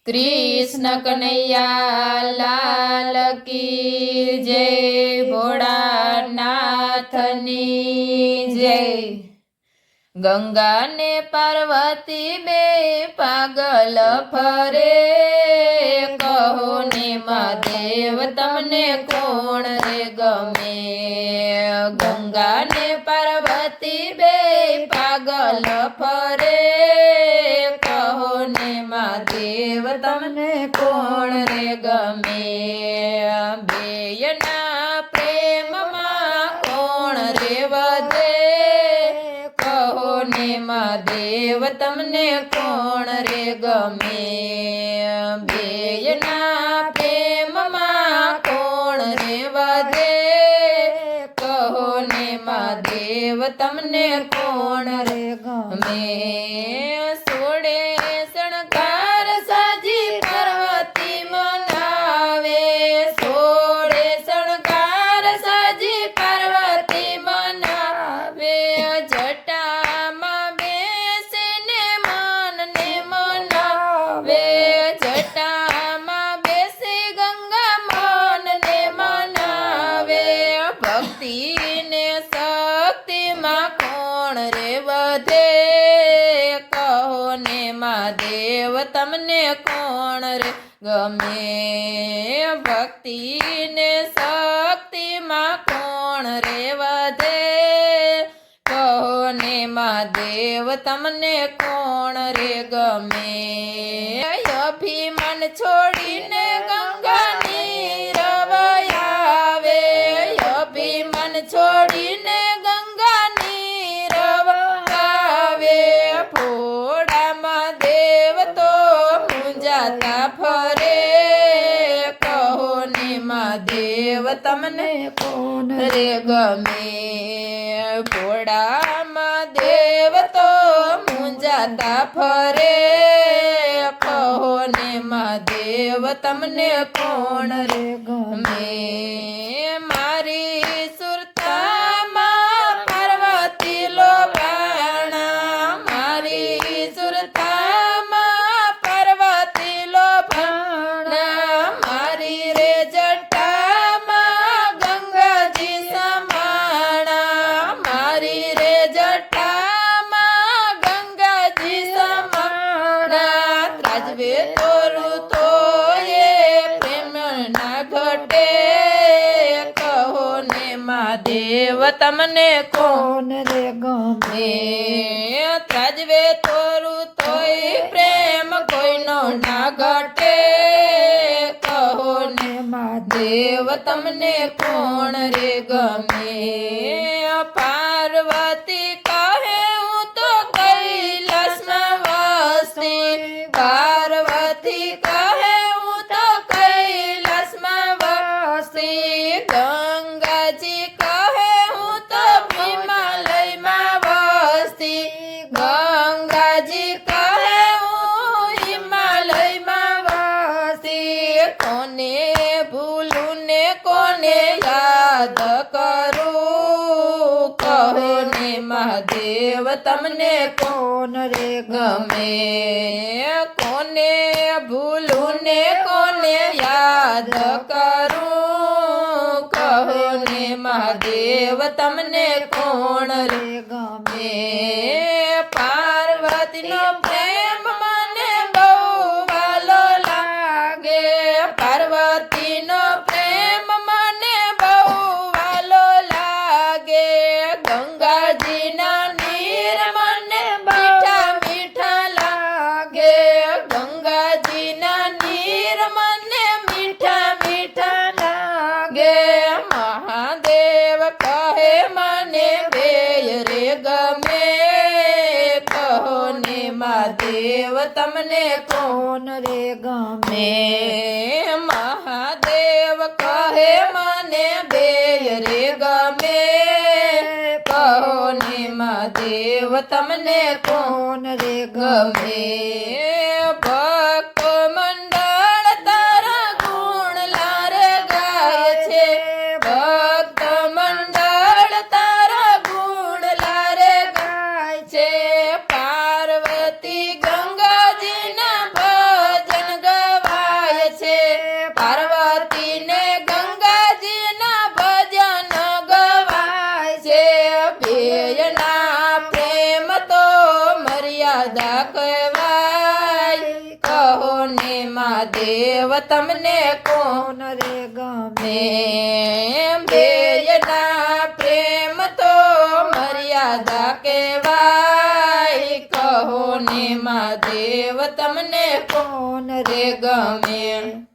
कृष्ण कन्हैया लाल की जय, भोळानाथनी जय। गंगा ने पार्वती बे पागल फरे, कहो ने महादेव तमने कोण रे गमे। गंगा ने पार्वती बे पागल फरे, कहो ने महादेव तमने कोण रे गमे। बेयना प्रेम मां कोण रे वधे, कहो ने महादेव तमने कोण रे गमे। बेयना प्रेम मां कोण रे वधे, कहो ने महादेव तमने कोण रे गमे। सोड़े शणगार साजी पार्वती मनावे, सोड़े शणगार साजी पार्वती मनावे। जटा मां बेसीने मन ने मनावे, जटा मां बेसी गंगा मन ने मनावे। भक्ति ने शक्ति मां कोण रे वधे, कहो ने महादेव तमने कोण रे गमे। भक्ति ने शक्ति मां कोण रे वधे, कहो ने महादेव तमने कोण रे गमे। अभिमान छोड़ीने गंगा नीरव आवे, अभिमान छोड़ीने गंगा नीरव आवे। भोळा महादेव तो मुंजाता फरे, कहो ने महादेव तमने कोण रे गमे। भोळा महादेव तो मुंजाता फरे, कहो ने महादेव तमने कोण रे गमे। मारी सुरता मां पार्वती लोभाणा, मारी सुरता मां पार्वती लोभाणा। मारी रे जटा मां गंगाजी समाणा, मारी रे जटा मां गंगाजी समाणा। ત્રાજવે તોરું તો એ પ્રેમ ના ઘટે, કહો ને મહાદેવ તમને કોણ રે ગમે। ત્રાજવે તોરું તોય પ્રેમ કોઈનો ના ઘટે, કહો ને મહાદેવ તમને કોણ રે ગમે। પાર્વતી કહે હું તો કૈલાસમાં વસતી, પાર્વતી કહે હું તો કૈલાસમાં વસતી। ગંગાજી કહે હું તો હિમાલયમાં વસતી, ગંગાજી કહે હું હિમાલયમાં વસતી। કોને ભૂલું ને કોને યાદ કરું, કહો ને મહાદેવ તમને કોણ રે ગમે। કોને ભૂલું ને કોને યાદ કરું, કહો ને મહાદેવ તમને કોણ રે ગમે। પાર્વતીનો પ્રેમ મને બહુ વાલો લાગે, પાર્વતીનો પ્રેમ મને બહુ વાલો લાગે। ગંગાજીના નીર મને મીઠા મીઠા લાગે, ગંગાજીના નીર મને મીઠા મીઠા લાગે। મહાદેવ કહે મને બેય રે ગમે, કહો ને મહાદેવ તમને કોણ રે ગમે। મહાદેવ કહે મને બેય રે ગમે, કહો ને મહાદેવ તમને કોણ રે ગમે। ભક્તો મંડળ તારા ગુણ લારે ગાય છે, ભક્ત મંડળ તારા ગુણ લારે ગાય છે। પાર્વતી ગંગાજીના ભજન ગાય મહાદેવ તમને કોણ રે ગમે બેયના પ્રેમ તો મર્યાદા કહેવાય કહો ને મહાદેવ તમને કોણ રે ગમે